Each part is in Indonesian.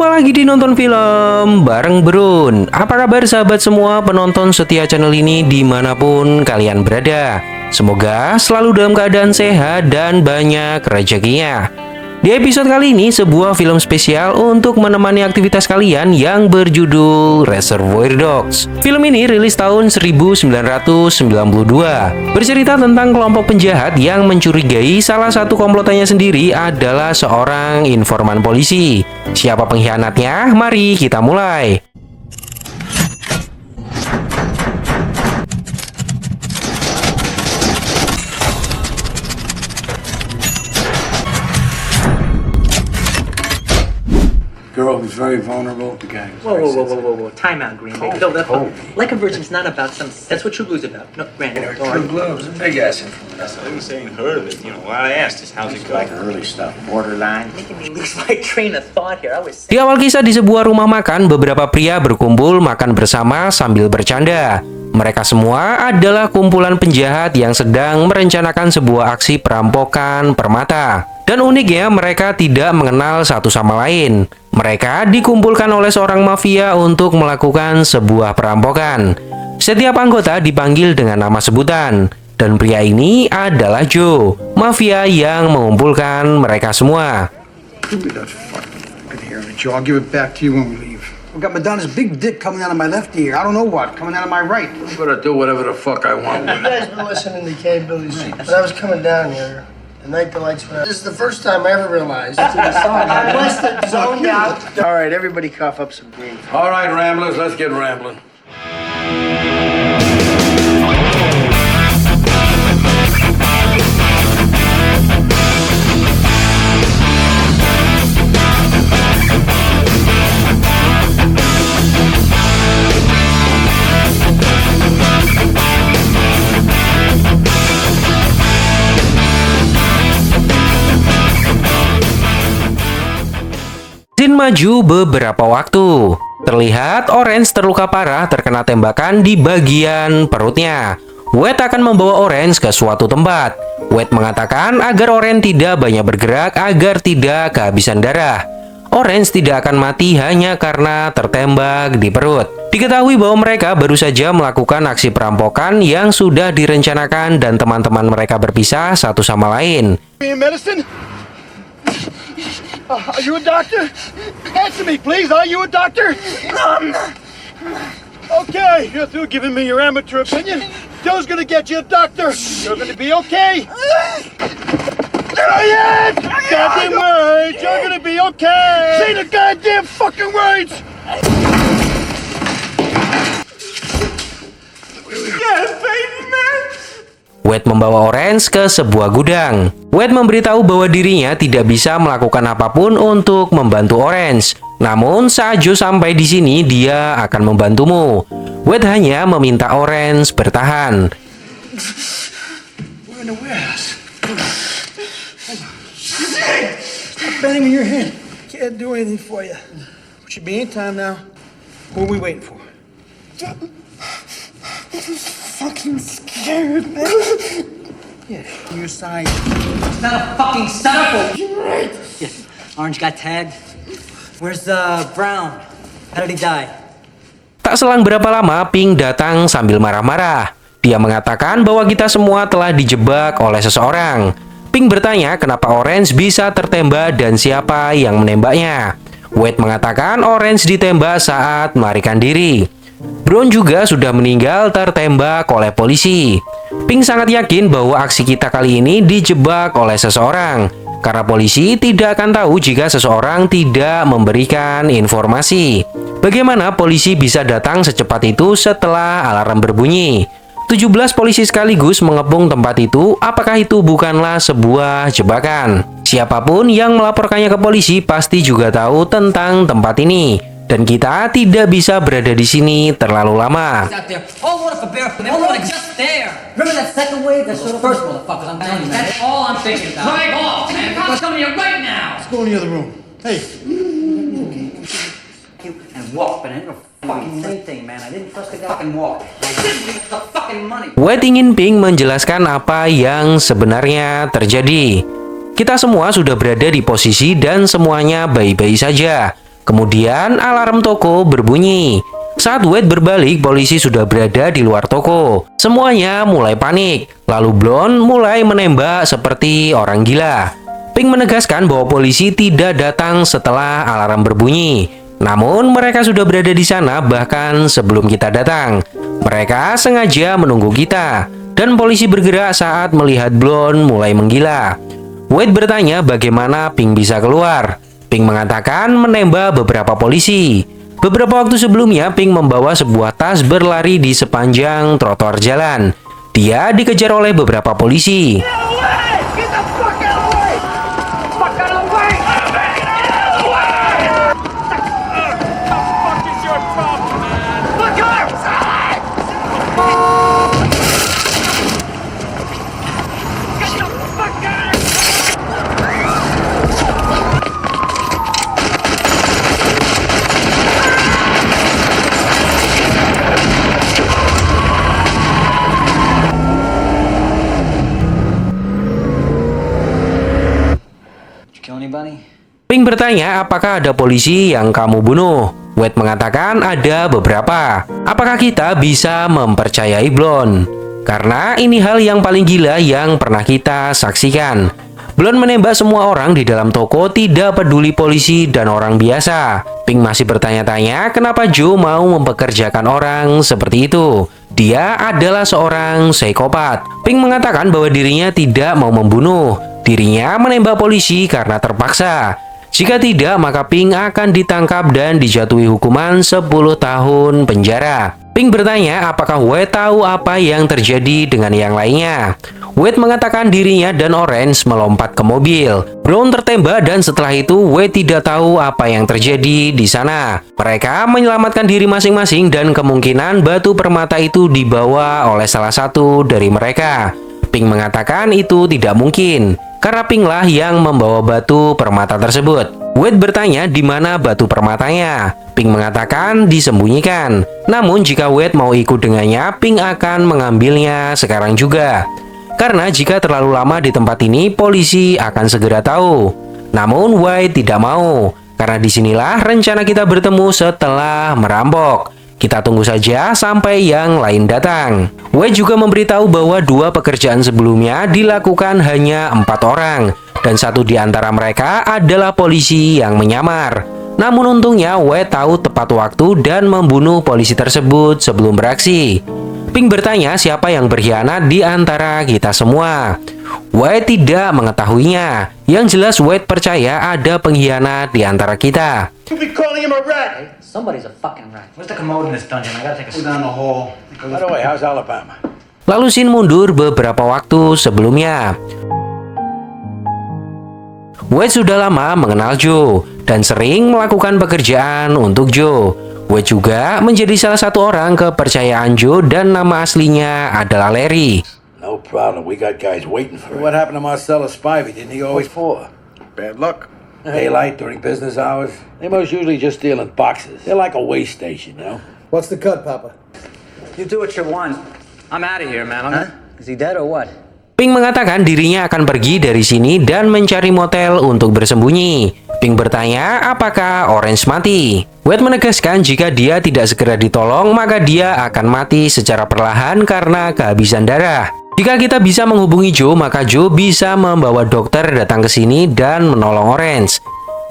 Jumpa lagi di Nonton Film bareng Brun. Apa kabar sahabat semua penonton setia channel ini dimanapun kalian berada? Semoga selalu dalam keadaan sehat dan banyak rezekinya. Di episode kali ini sebuah film spesial untuk menemani aktivitas kalian yang berjudul Reservoir Dogs. Film ini rilis tahun 1992, bercerita tentang kelompok penjahat yang mencurigai salah satu komplotannya sendiri adalah seorang informan polisi. Siapa pengkhianatnya? Mari kita mulai. Girl who's very vulnerable. The guy. Whoa. Time out, Green. No, Like a Virgin's not about some. That's what True Blue's about. No, Grant. True Blues. Big ass influence. I didn't say ain't heard of it. You know, what I asked is how's it going? Like early stuff. Borderline. Making me lose my train of thought here. I was. Di awal kisah di sebuah rumah makan, beberapa pria berkumpul makan bersama sambil bercanda. Mereka semua adalah kumpulan penjahat yang sedang merencanakan sebuah aksi perampokan permata. Dan uniknya mereka tidak mengenal satu sama lain. Mereka dikumpulkan oleh seorang mafia untuk melakukan sebuah perampokan. Setiap anggota dipanggil dengan nama sebutan. Dan pria ini adalah Joe, mafia yang mengumpulkan mereka semua. Give me that fucking hair, Joe. I'll give it back to you when we leave. I've got Madonna's big dick coming out of my left ear. I don't know what, coming out of my right. I'm gonna do whatever the fuck I want with You guys been listening to K Billy's. When I was coming down here, the night the lights went out. This is the first time I ever realized it's in the song. I must have zoned out. All right, everybody cough up some green. All right, Ramblers, let's get rambling. Scene maju beberapa waktu. Terlihat Orange terluka parah terkena tembakan di bagian perutnya. Wade akan membawa Orange ke suatu tempat. Wade mengatakan agar Orange tidak banyak bergerak agar tidak kehabisan darah. Orange tidak akan mati hanya karena tertembak di perut. Diketahui bahwa mereka baru saja melakukan aksi perampokan yang sudah direncanakan dan teman-teman mereka berpisah satu sama lain. Medicine? Are you a doctor? Answer me, please. Are you a doctor? Okay, you're through giving me your amateur opinion. Joe's gonna get you a doctor. You're gonna be okay. Say it! Goddamn words! You're gonna be okay! Say the goddamn fucking words! Yes, baby man! Wade membawa Orange ke sebuah gudang. Wade memberitahu bahwa dirinya tidak bisa melakukan apapun untuk membantu Orange. Namun saat Joe sampai di sini, dia akan membantumu. Wade hanya meminta Orange bertahan. We're in the warehouse. Stop banging your head. Can't do anything for you. We should be in time now. Who are we waiting for? Fucking scared, man. Yeah, your side. It's not a fucking setup. Yeah. Orange got tagged. Where's Brown? How did he die? Tak selang berapa lama, Pink datang sambil marah-marah. Dia mengatakan bahwa kita semua telah dijebak oleh seseorang. Pink bertanya kenapa Orange bisa tertembak dan siapa yang menembaknya. Wade mengatakan Orange ditembak saat melarikan diri. Brown juga sudah meninggal tertembak oleh polisi. Pink sangat yakin bahwa aksi kita kali ini dijebak oleh seseorang. Karena polisi tidak akan tahu jika seseorang tidak memberikan informasi. Bagaimana polisi bisa datang secepat itu setelah alarm berbunyi? 17 polisi sekaligus mengepung tempat itu. Apakah itu bukanlah sebuah jebakan? Siapapun yang melaporkannya ke polisi pasti juga tahu tentang tempat ini. Dan kita tidak bisa berada di sini terlalu lama. Out there. All one for bear. All one just there. Remember that second wave? That's the first motherfuckers. I'm telling you, man. That's all I'm thinking about. Drive off, man. Cops coming here right now. Let's go in the other room. Hey. And walk, but I didn't fucking same thing, man. I didn't trust the guy. Fucking walk. I didn't get the fucking money. Wade ingin Pink menjelaskan apa yang sebenarnya terjadi. Kita semua sudah berada di posisi dan semuanya baik-baik saja. Kemudian alarm toko berbunyi. Saat Wade berbalik, polisi sudah berada di luar toko. Semuanya mulai panik. Lalu Blonde mulai menembak seperti orang gila. Pink menegaskan bahwa polisi tidak datang setelah alarm berbunyi. Namun mereka sudah berada di sana bahkan sebelum kita datang. Mereka sengaja menunggu kita. Dan polisi bergerak saat melihat Blonde mulai menggila. Wade bertanya bagaimana Pink bisa keluar. Pink mengatakan menembak beberapa polisi. Beberapa waktu sebelumnya, Pink membawa sebuah tas berlari di sepanjang trotoar jalan. Dia dikejar oleh beberapa polisi. Kill anybody? Pink bertanya apakah ada polisi yang kamu bunuh. Wade mengatakan ada beberapa. Apakah kita bisa mempercayai Blonde? Karena ini hal yang paling gila yang pernah kita saksikan. Blonde menembak semua orang di dalam toko, tidak peduli polisi dan orang biasa. Pink masih bertanya-tanya kenapa Joe mau mempekerjakan orang seperti itu. Dia adalah seorang psikopat. Pink mengatakan bahwa dirinya tidak mau membunuh. Dirinya menembak polisi karena terpaksa. Jika tidak, maka Pink akan ditangkap dan dijatuhi hukuman 10 tahun penjara. Pink bertanya apakah Wade tahu apa yang terjadi dengan yang lainnya. Wade mengatakan dirinya dan Orange melompat ke mobil. Brown tertembak dan setelah itu Wade tidak tahu apa yang terjadi di sana. Mereka menyelamatkan diri masing-masing dan kemungkinan batu permata itu dibawa oleh salah satu dari mereka. Pink mengatakan itu tidak mungkin, karena Pink lah yang membawa batu permata tersebut. Wade bertanya di mana batu permatanya. Pink mengatakan disembunyikan. Namun jika Wade mau ikut dengannya, Pink akan mengambilnya sekarang juga. Karena jika terlalu lama di tempat ini, polisi akan segera tahu. Namun Wade tidak mau, karena disinilah rencana kita bertemu setelah merampok. Kita tunggu saja sampai yang lain datang. Wade juga memberitahu bahwa 2 pekerjaan sebelumnya dilakukan hanya 4 orang. Dan satu di antara mereka adalah polisi yang menyamar. Namun untungnya Wade tahu tepat waktu dan membunuh polisi tersebut sebelum beraksi. Pink bertanya siapa yang berkhianat di antara kita semua. Wade tidak mengetahuinya. Yang jelas Wade percaya ada pengkhianat di antara kita. You be calling him a rat. Somebody's a fucking rat. Where's the commode in this dungeon? I gotta take a Go down the hall. By the way, how's Alabama? Lalu Sin mundur beberapa waktu sebelumnya. Wade sudah lama mengenal Joe dan sering melakukan pekerjaan untuk Joe. Wade juga menjadi salah satu orang kepercayaan Joe dan nama aslinya adalah Larry. No problem. We got guys waiting for What it. happened to Marcellus Spivey? Didn't he always For Bad luck. daylight during business hours. They most usually just deal in boxes. They're like a way station, you know. What's the cut, Papa? You do what you want. I'm out of here, man. Is he dead or what? Pink mengatakan dirinya akan pergi dari sini dan mencari motel untuk bersembunyi. Pink bertanya apakah Orange mati. Wade menegaskan jika dia tidak segera ditolong maka dia akan mati secara perlahan karena kehabisan darah. Jika kita bisa menghubungi Joe, maka Joe bisa membawa dokter datang ke sini dan menolong Orange.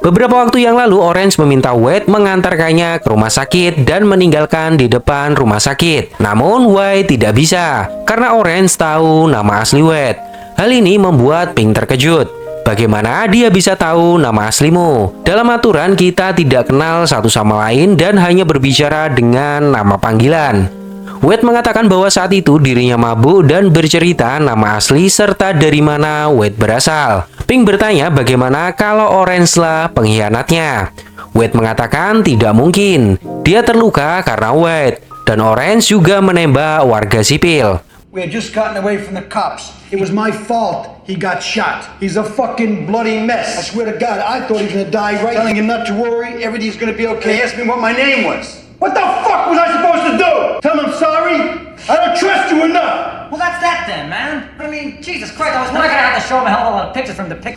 Beberapa waktu yang lalu, Orange meminta Wade mengantarkannya ke rumah sakit dan meninggalkan di depan rumah sakit. Namun Wade tidak bisa, karena Orange tahu nama asli Wade. Hal ini membuat Pink terkejut. Bagaimana dia bisa tahu nama aslimu? Dalam aturan, kita tidak kenal satu sama lain dan hanya berbicara dengan nama panggilan. Wade mengatakan bahwa saat itu dirinya mabuk dan bercerita nama asli serta dari mana Wade berasal. Pink bertanya bagaimana kalau Orange lah pengkhianatnya. Wade mengatakan tidak mungkin. Dia terluka karena Wade. Dan Orange juga menembak warga sipil. We had just gotten away from the cops. It was my fault he got shot. He's a fucking bloody mess. I swear to God, I thought he was gonna die right. Telling him not to worry, everything's gonna be okay. He asked me what my name was. What the fuck was I supposed to do? Tell him I'm sorry? I don't trust you enough. Well, that's that then, man. I mean, Jesus Christ, I was not gonna have to show him a hell of a lot of pictures from the pic.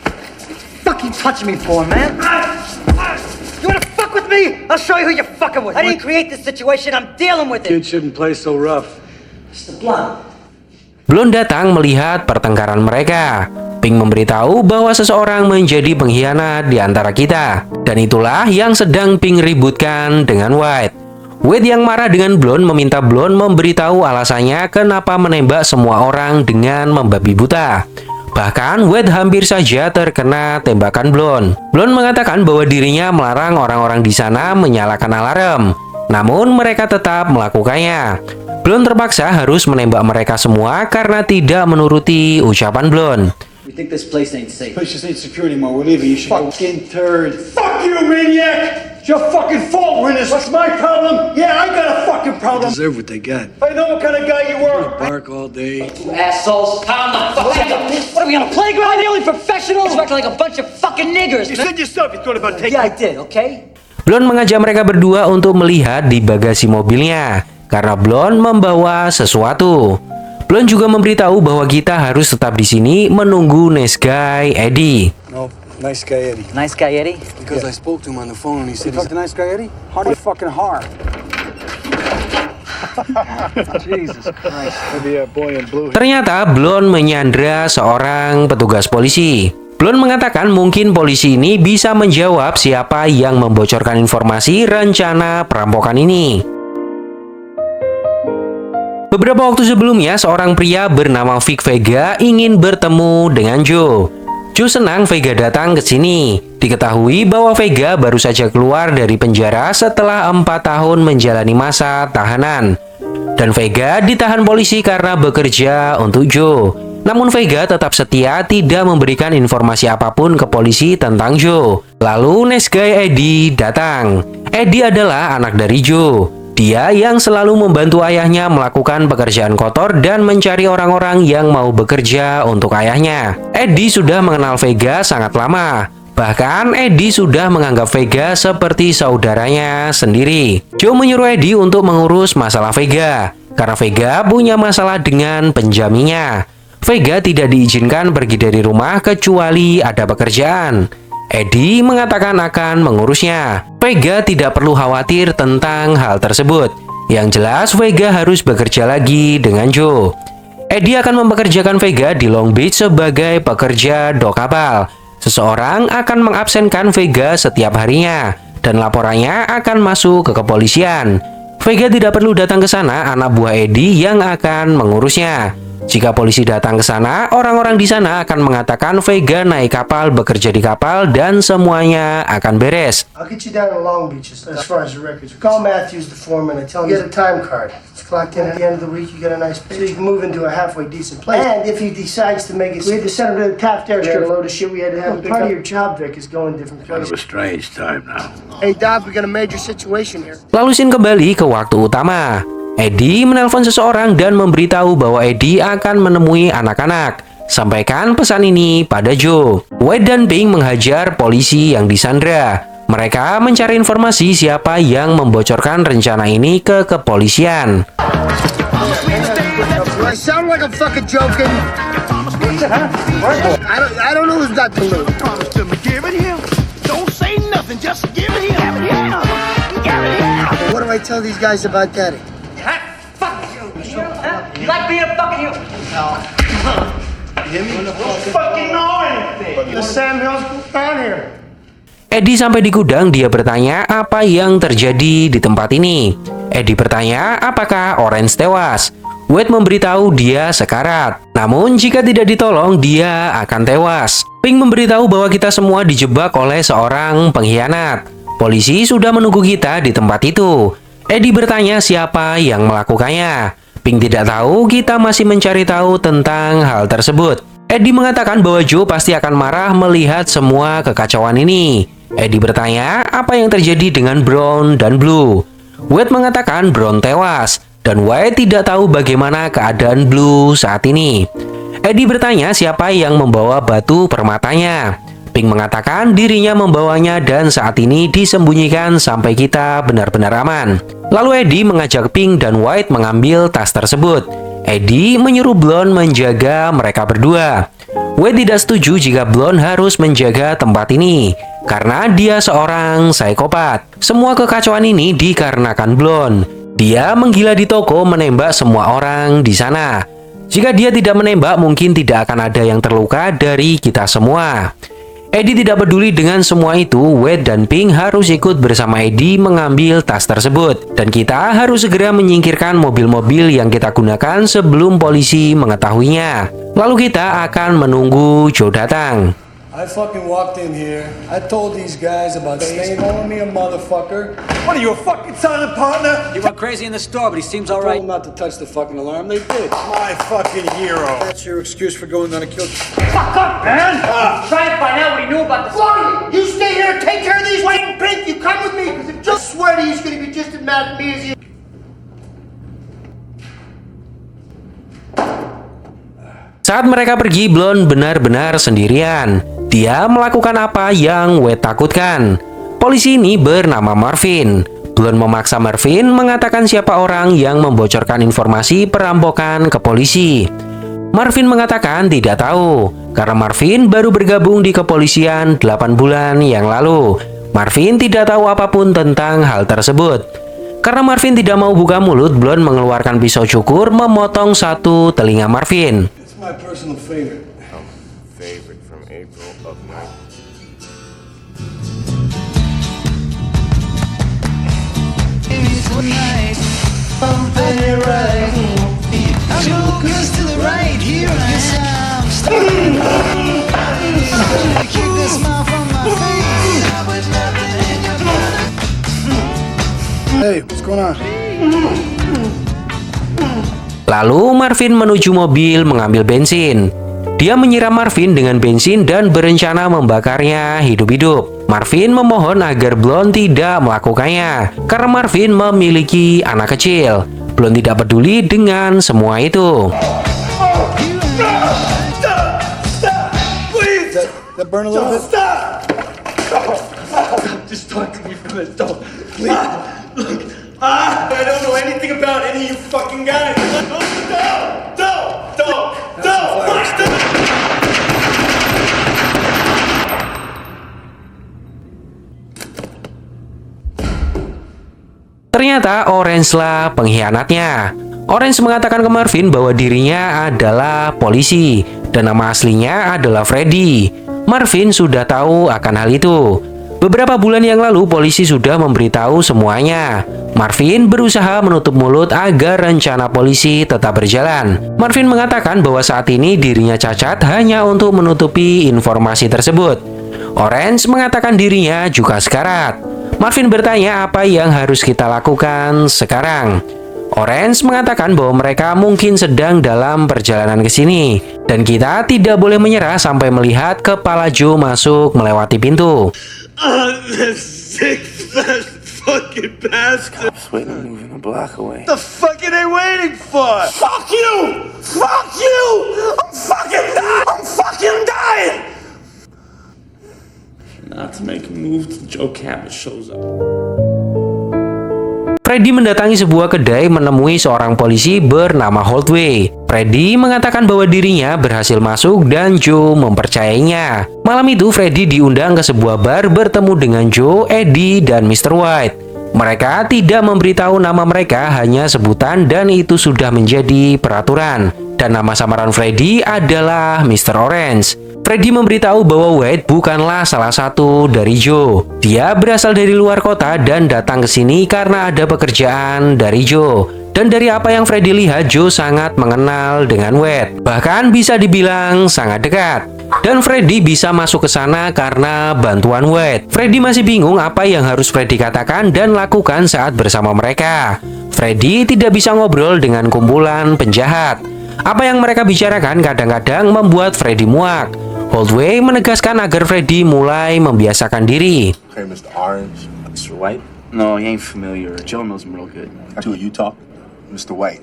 Fuck you touching me for, man? You wanna fuck with me? I'll show you who you're fucking with. I didn't create this situation. I'm dealing with it. Kid shouldn't play so rough. It's the blunt. Blonde datang melihat pertengkaran mereka. Pink memberitahu bahwa seseorang menjadi pengkhianat di antara kita. Dan itulah yang sedang Pink ributkan dengan White. White yang marah dengan Blonde meminta Blonde memberitahu alasannya kenapa menembak semua orang dengan membabi buta. Bahkan White hampir saja terkena tembakan Blonde. Blonde mengatakan bahwa dirinya melarang orang-orang di sana menyalakan alarm. Namun mereka tetap melakukannya. Blonde terpaksa harus menembak mereka semua karena tidak menuruti ucapan Blonde. We think this place ain't safe. Place just ain't secure anymore. We're leaving. You should fucking turd. Fuck you, maniac! It's your fucking fault we're in this. What's my problem? Yeah, I got a fucking problem. Deserve what they got. I know what kind of guy you were. Bark all day. You assholes, calm the fuck down. What are we on a playground? The only professionals? We're acting like a bunch of fucking niggers, You man. said yourself you thought about taking. Yeah, I did, okay? Blonde mengajak mereka berdua untuk melihat di bagasi mobilnya karena Blonde membawa sesuatu. Blonde juga memberitahu bahwa kita harus tetap di sini menunggu nice guy Eddie. No, nice guy Eddie. Nice guy, Eddie. Because I spoke to him on the phone and he said, he's the nice guy Eddie? How do you fucking hard? Jesus Christ. Maybe a boy in blue. Ternyata Blonde menyandra seorang petugas polisi. Blonde mengatakan mungkin polisi ini bisa menjawab siapa yang membocorkan informasi rencana perampokan ini. Beberapa waktu sebelumnya, seorang pria bernama Vic Vega ingin bertemu dengan Joe. Joe senang Vega datang ke sini. Diketahui bahwa Vega baru saja keluar dari penjara setelah 4 tahun menjalani masa tahanan. Dan Vega ditahan polisi karena bekerja untuk Joe. Namun Vega tetap setia tidak memberikan informasi apapun ke polisi tentang Joe. Lalu nice guy Eddie datang. Eddie adalah anak dari Joe. Dia yang selalu membantu ayahnya melakukan pekerjaan kotor dan mencari orang-orang yang mau bekerja untuk ayahnya. Eddie sudah mengenal Vega sangat lama. Bahkan Eddie sudah menganggap Vega seperti saudaranya sendiri. Joe menyuruh Eddie untuk mengurus masalah Vega karena Vega punya masalah dengan penjaminnya. Vega tidak diizinkan pergi dari rumah kecuali ada pekerjaan. Eddie mengatakan akan mengurusnya. Vega tidak perlu khawatir tentang hal tersebut. Yang jelas Vega harus bekerja lagi dengan Joe. Eddie akan mempekerjakan Vega di Long Beach sebagai pekerja dok kapal. Seseorang akan mengabsenkan Vega setiap harinya dan laporannya akan masuk ke kepolisian. Vega tidak perlu datang ke sana, anak buah Eddie yang akan mengurusnya. Jika polisi datang ke sana, orang-orang di sana akan mengatakan Vega naik kapal, bekerja di kapal, dan semuanya akan beres. I'll get you down to Long Beach as far as the records. Call Matthews, the foreman, and tell him you get a time card. It's clocked in at the end of the week, you get a nice pay. So you can move into a halfway decent place. And if he decides to make it, we had to send him to the Taft Airstrip. A load of shit we had to have. Part of your job, Vic, is going different Kind places. of a strange time now. Hey, Doc, we got a major situation here. Lalu scene kembali ke waktu utama. Eddie menelpon seseorang dan memberitahu bahwa Eddie akan menemui anak-anak. Sampaikan pesan ini pada Joe. White dan Pink menghajar polisi yang disandra. Mereka mencari informasi siapa yang membocorkan rencana ini ke kepolisian. I sound like I'm fucking joking. I don't know who's got the loot. Promise to me, give it him. Don't say nothing, just give it him. Give it him. Give it him. What do I tell these guys about Daddy? Fuck you. You like being a fucking hero? Fucking know anything. The Sam Hills down here. Eddie sampai di gudang, dia bertanya apa yang terjadi di tempat ini. Eddie bertanya apakah Orange tewas. White memberitahu dia sekarat. Namun jika tidak ditolong, dia akan tewas. Pink memberitahu bahwa kita semua dijebak oleh seorang pengkhianat. Polisi sudah menunggu kita di tempat itu. Eddie bertanya siapa yang melakukannya. Pink tidak tahu, kita masih mencari tahu tentang hal tersebut. Eddie mengatakan bahwa Joe pasti akan marah melihat semua kekacauan ini. Eddie bertanya apa yang terjadi dengan Brown dan Blue. White mengatakan Brown tewas dan White tidak tahu bagaimana keadaan Blue saat ini. Eddie bertanya siapa yang membawa batu permatanya. Pink mengatakan dirinya membawanya dan saat ini disembunyikan sampai kita benar-benar aman. Lalu Eddie mengajak Pink dan White mengambil tas tersebut. Eddie menyuruh Blonde menjaga mereka berdua. White Wade tidak setuju jika Blonde harus menjaga tempat ini karena dia seorang psikopat. Semua kekacauan ini dikarenakan Blonde. Dia menggila di toko menembak semua orang di sana. Jika dia tidak menembak, mungkin tidak akan ada yang terluka dari kita semua. Eddie tidak peduli dengan semua itu. Wade dan Pink harus ikut bersama Eddie mengambil tas tersebut. Dan kita harus segera menyingkirkan mobil-mobil yang kita gunakan sebelum polisi mengetahuinya. Lalu kita akan menunggu Joe datang. I fucking walked in here. I told these guys about staying calling me a motherfucker. What are you, a fucking silent partner? He went crazy in the store, but he seems Told alright. them not to touch the fucking alarm. They did. My fucking hero. That's your excuse for going on a kill. Fuck up, man! Try to find out what he knew about the Florida, you stay here and take care of these Wade and Pink. You come with me, because if Joe swear to you, he's going to be just as mad at me as he is. Saat mereka pergi, Blonde benar-benar sendirian. Dia melakukan apa yang Wade takutkan. Polisi ini bernama Marvin. Blonde memaksa Marvin mengatakan siapa orang yang membocorkan informasi perampokan ke polisi. Marvin mengatakan tidak tahu, karena Marvin baru bergabung di kepolisian 8 bulan yang lalu. Marvin tidak tahu apapun tentang hal tersebut. Karena Marvin tidak mau buka mulut, Blonde mengeluarkan pisau cukur memotong satu telinga Marvin. It's my personal favorite. Favorite from April of 9. Hey, what's going on? Lalu Marvin menuju mobil mengambil bensin. Dia menyiram Marvin dengan bensin dan berencana membakarnya hidup-hidup. Marvin memohon agar Blonde tidak melakukannya, karena Marvin memiliki anak kecil. Blonde tidak peduli dengan semua itu. That burn a little bit? Stop! Just talk to me for this. Don't. Please. Look. I don't know anything about any of you fucking guys. Don't. Ternyata Orange lah pengkhianatnya. Orange mengatakan ke Marvin bahwa dirinya adalah polisi dan nama aslinya adalah Freddy. Marvin sudah tahu akan hal itu. Beberapa bulan yang lalu polisi sudah memberitahu semuanya. Marvin berusaha menutup mulut agar rencana polisi tetap berjalan. Marvin mengatakan bahwa saat ini dirinya cacat hanya untuk menutupi informasi tersebut. Orange mengatakan dirinya juga sekarat. Marvin bertanya apa yang harus kita lakukan sekarang. Orange mengatakan bahwa mereka mungkin sedang dalam perjalanan ke sini dan kita tidak boleh menyerah sampai melihat kepala Joe masuk melewati pintu. This sick fucking bastard. Just waiting, moving a block away. The fuck are they waiting for? Fuck you! Fuck you! I'm fucking dying! Not to make a move till Joe Cabot shows up. Freddy mendatangi sebuah kedai menemui seorang polisi bernama Holdway. Freddy mengatakan bahwa dirinya berhasil masuk dan Joe mempercayainya. Malam itu Freddy diundang ke sebuah bar bertemu dengan Joe, Eddie, dan Mr. White. Mereka tidak memberitahu nama mereka, hanya sebutan dan itu sudah menjadi peraturan. Dan nama samaran Freddy adalah Mr. Orange. Freddy memberitahu bahwa White bukanlah salah satu dari Joe. Dia berasal dari luar kota dan datang ke sini karena ada pekerjaan dari Joe. Dan dari apa yang Freddy lihat, Joe sangat mengenal dengan White. Bahkan bisa dibilang sangat dekat. Dan Freddy bisa masuk ke sana karena bantuan White. Freddy masih bingung apa yang harus Freddy katakan dan lakukan saat bersama mereka. Freddy tidak bisa ngobrol dengan kumpulan penjahat. Apa yang mereka bicarakan kadang-kadang membuat Freddy muak. Holdway menegaskan agar Freddy mulai membiasakan diri. Okay, Mr. Orange. Mr. White? No, he ain't familiar. Joe knows him real good. To a Utah, Mr. White,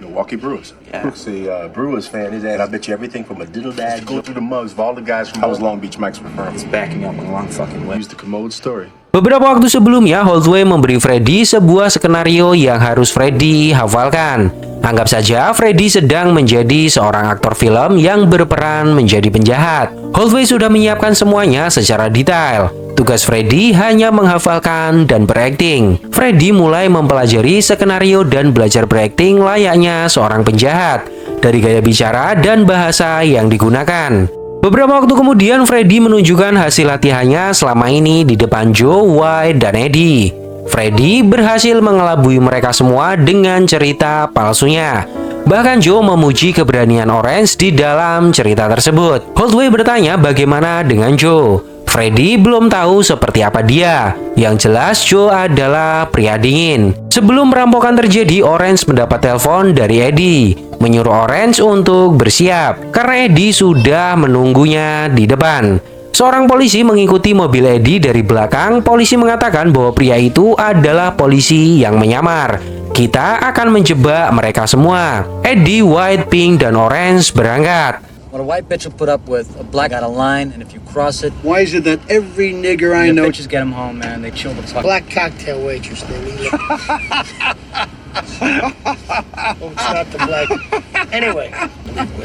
Milwaukee Brewers. Yeah. See, Brewers fan, his ass. I bet you everything from a diddle dad go through the mugs of all the guys from. I was Long Beach Mike's referring. He's backing up a long fucking way. Use the commode story. Beberapa waktu sebelumnya, Holdway memberi Freddy sebuah skenario yang harus Freddy hafalkan. Anggap saja Freddy sedang menjadi seorang aktor film yang berperan menjadi penjahat. Holdway sudah menyiapkan semuanya secara detail. Tugas Freddy hanya menghafalkan dan berakting. Freddy mulai mempelajari skenario dan belajar berakting layaknya seorang penjahat, dari gaya bicara dan bahasa yang digunakan. Beberapa waktu kemudian, Freddy menunjukkan hasil latihannya selama ini di depan Joe, White, dan Eddie. Freddy berhasil mengelabui mereka semua dengan cerita palsunya. Bahkan Joe memuji keberanian Orange di dalam cerita tersebut. Holdway bertanya bagaimana dengan Joe. Freddy belum tahu seperti apa dia. Yang jelas Joe adalah pria dingin. Sebelum perampokan terjadi, Orange mendapat telepon dari Eddie, menyuruh Orange untuk bersiap karena Eddie sudah menunggunya di depan. Seorang polisi mengikuti mobil Eddie dari belakang. Polisi mengatakan bahwa pria itu adalah polisi yang menyamar. Kita akan menjebak mereka semua. Eddie, White, Pink, dan Orange berangkat. What a white bitch will put up with, a black got a line, and if you cross it, Why is it that every nigger I the know... bitches get them home, man. They chill the fuck. Black cocktail waitress name. Oh, it's not the black. Anyway,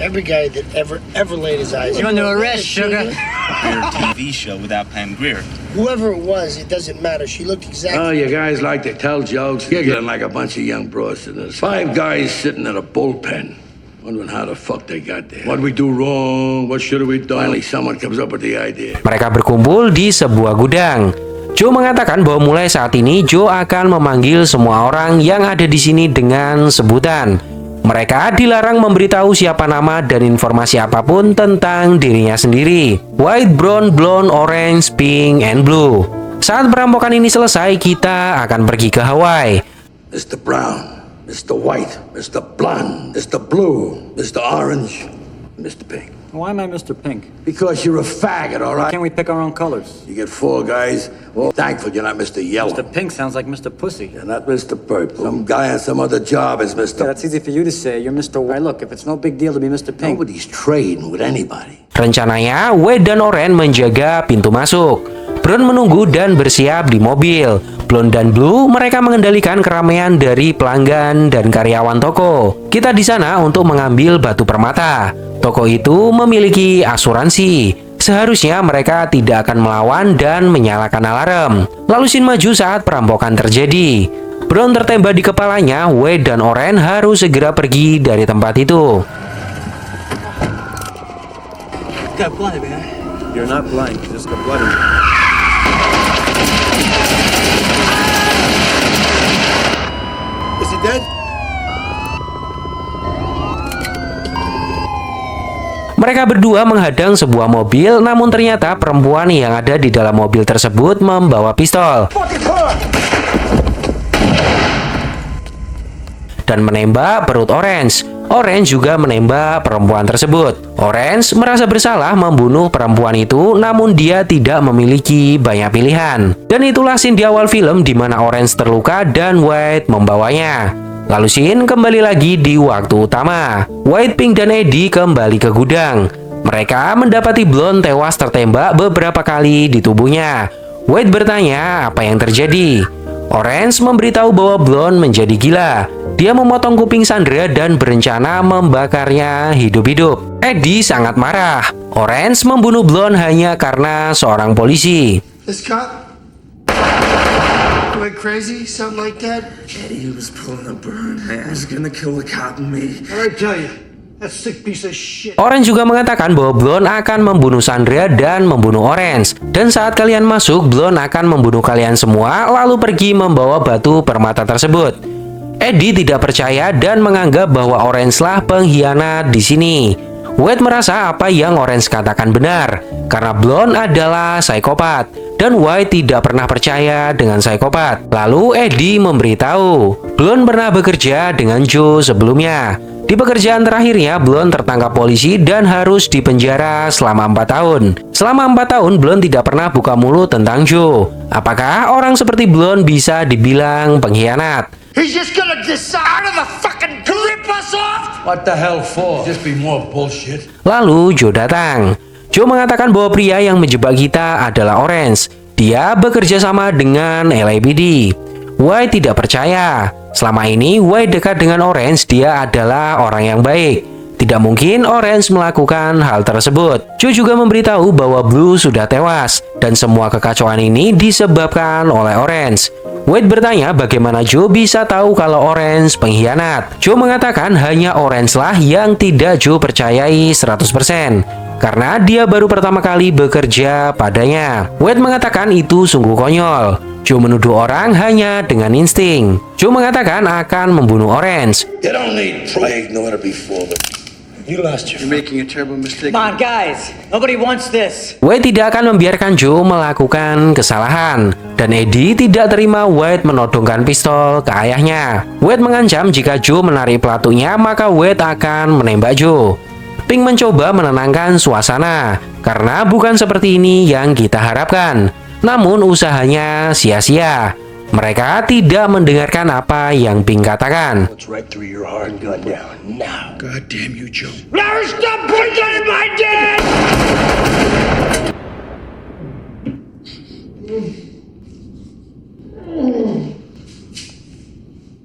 every guy that ever laid his eyes. You under arrest, sugar. Your TV show without Pam Grier. Whoever it was, it doesn't matter. She looked exactly. Oh, you guys like to tell jokes? You're getting like a bunch of young bros to this. 5 guys sitting at a bullpen, wondering how the fuck they got there. What we do wrong? What should we do? Finally, someone comes up with the idea. Mereka berkumpul di sebuah gudang. Joe mengatakan bahwa mulai saat ini Joe akan memanggil semua orang yang ada di sini dengan sebutan. Mereka dilarang memberitahu siapa nama dan informasi apapun tentang dirinya sendiri. White, brown, blonde, orange, pink, and blue. Saat perampokan ini selesai, kita akan pergi ke Hawaii. Mr. Brown, Mr. White, Mr. Blonde, Mr. Blue, Mr. Orange, Mr. Pink. Why am I Mr. Pink? Because you're a faggot, all right? Can't we pick our own colors? You get 4 guys. Well, thankful you're not Mr. Yellow. Mr. Pink sounds like Mr. Pussy. You're not Mr. Purple. Some guy on some other job is Mr. Yeah, that's easy for you to say. You're Mr. White. Look, if it's no big deal to be Mr. Pink. Nobody's trading with anybody. Rencananya, White dan Orange menjaga pintu masuk. Brown menunggu dan bersiap di mobil. Blonde dan Blue, mereka mengendalikan keramaian dari pelanggan dan karyawan toko. Kita di sana untuk mengambil batu permata. Toko itu memiliki asuransi. Seharusnya mereka tidak akan melawan dan menyalakan alarm. Lalu scene maju saat perampokan terjadi. Brown tertembak di kepalanya. White dan Orange harus segera pergi dari tempat itu. Got blood, man. You're not blind, you just got blood in you. Is he dead? Mereka berdua menghadang sebuah mobil, namun ternyata perempuan yang ada di dalam mobil tersebut membawa pistol dan menembak perut Orange. Orange juga menembak perempuan tersebut. Orange merasa bersalah membunuh perempuan itu, namun dia tidak memiliki banyak pilihan. Dan itulah scene di awal film di mana Orange terluka dan White membawanya. Lalu scene kembali lagi di waktu utama. White, Pink, dan Eddie kembali ke gudang. Mereka mendapati Blonde tewas tertembak beberapa kali di tubuhnya. White bertanya apa yang terjadi. Orange memberitahu bahwa Blonde menjadi gila. Dia memotong kuping Sandra dan berencana membakarnya hidup-hidup. Eddie sangat marah. Orange membunuh Blonde hanya karena seorang polisi. This cop went crazy, something like that. Eddie was pulling a burn, man. He's gonna kill the cop and me. What did I tell you? That sick piece of shit. Orange juga mengatakan bahwa Blonde akan membunuh Sandra dan membunuh Orange. Dan saat kalian masuk, Blonde akan membunuh kalian semua, lalu pergi membawa batu permata tersebut. Eddie tidak percaya dan menganggap bahwa Orange lah pengkhianat di sini. White merasa apa yang Orange katakan benar, karena Blonde adalah psikopat, dan White tidak pernah percaya dengan psikopat. Lalu Eddie memberitahu, Blonde pernah bekerja dengan Joe sebelumnya. Di pekerjaan terakhirnya, Blonde tertangkap polisi dan harus dipenjara selama 4 tahun. Selama 4 tahun, Blonde tidak pernah buka mulut tentang Joe. Apakah orang seperti Blonde bisa dibilang pengkhianat? He's just gonna decide to the fucking rip us off? What the hell for? Just be more bullshit. Lalu Joe datang. Joe mengatakan bahwa pria yang menjebak kita adalah Orange. Dia bekerja sama dengan LAPD. White tidak percaya. Selama ini White dekat dengan Orange, dia adalah orang yang baik. Tidak mungkin Orange melakukan hal tersebut. Joe juga memberitahu bahwa Blue sudah tewas dan semua kekacauan ini disebabkan oleh Orange. White bertanya bagaimana Joe bisa tahu kalau Orange pengkhianat. Joe mengatakan hanya Orange lah yang tidak Joe percayai 100%. Karena dia baru pertama kali bekerja padanya. White mengatakan itu sungguh konyol. Joe menuduh orang hanya dengan insting. Joe mengatakan akan membunuh Orange. You don't need pride in order to be fooled. You lost your. You're making a terrible mistake. Come on, guys. Nobody wants this. White tidak akan membiarkan Joe melakukan kesalahan. Dan Eddie tidak terima White menodongkan pistol ke ayahnya. White mengancam jika Joe menarik pelatunya, maka White akan menembak Joe. Pink mencoba menenangkan suasana, karena bukan seperti ini yang kita harapkan. Namun usahanya sia-sia. Mereka tidak mendengarkan apa yang Pink katakan. It's right through your heart. Gun down now. God damn you, Joe. Larry, stop pointing my dad!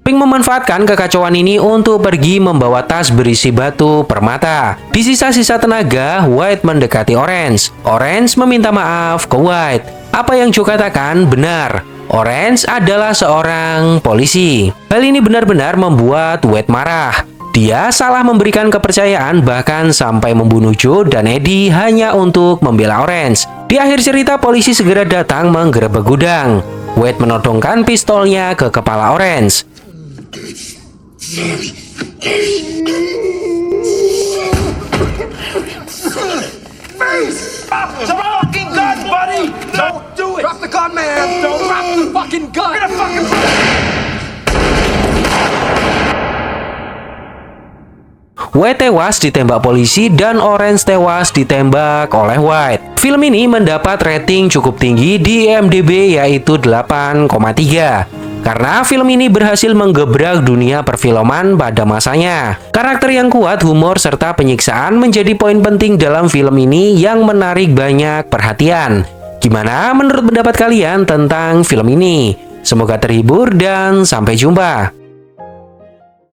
Pink memanfaatkan kekacauan ini untuk pergi membawa tas berisi batu permata. Di sisa-sisa tenaga, White mendekati Orange. Orange meminta maaf ke White. Apa yang Joe katakan benar. Orange adalah seorang polisi. Hal ini benar-benar membuat White marah. Dia salah memberikan kepercayaan bahkan sampai membunuh Joe dan Eddie hanya untuk membela Orange. Di akhir cerita, polisi segera datang menggerebek gudang. White menodongkan pistolnya ke kepala Orange. Drop the fucking gun, buddy! Don't do it! Drop the gun, man! Don't drop the fucking gun! Get a fucking... White tewas ditembak polisi dan Orange tewas ditembak oleh White. Film ini mendapat rating cukup tinggi di IMDb yaitu 8,3. Karena film ini berhasil menggebrak dunia perfilman pada masanya. Karakter yang kuat, humor, serta penyiksaan menjadi poin penting dalam film ini yang menarik banyak perhatian. Gimana menurut pendapat kalian tentang film ini? Semoga terhibur dan sampai jumpa.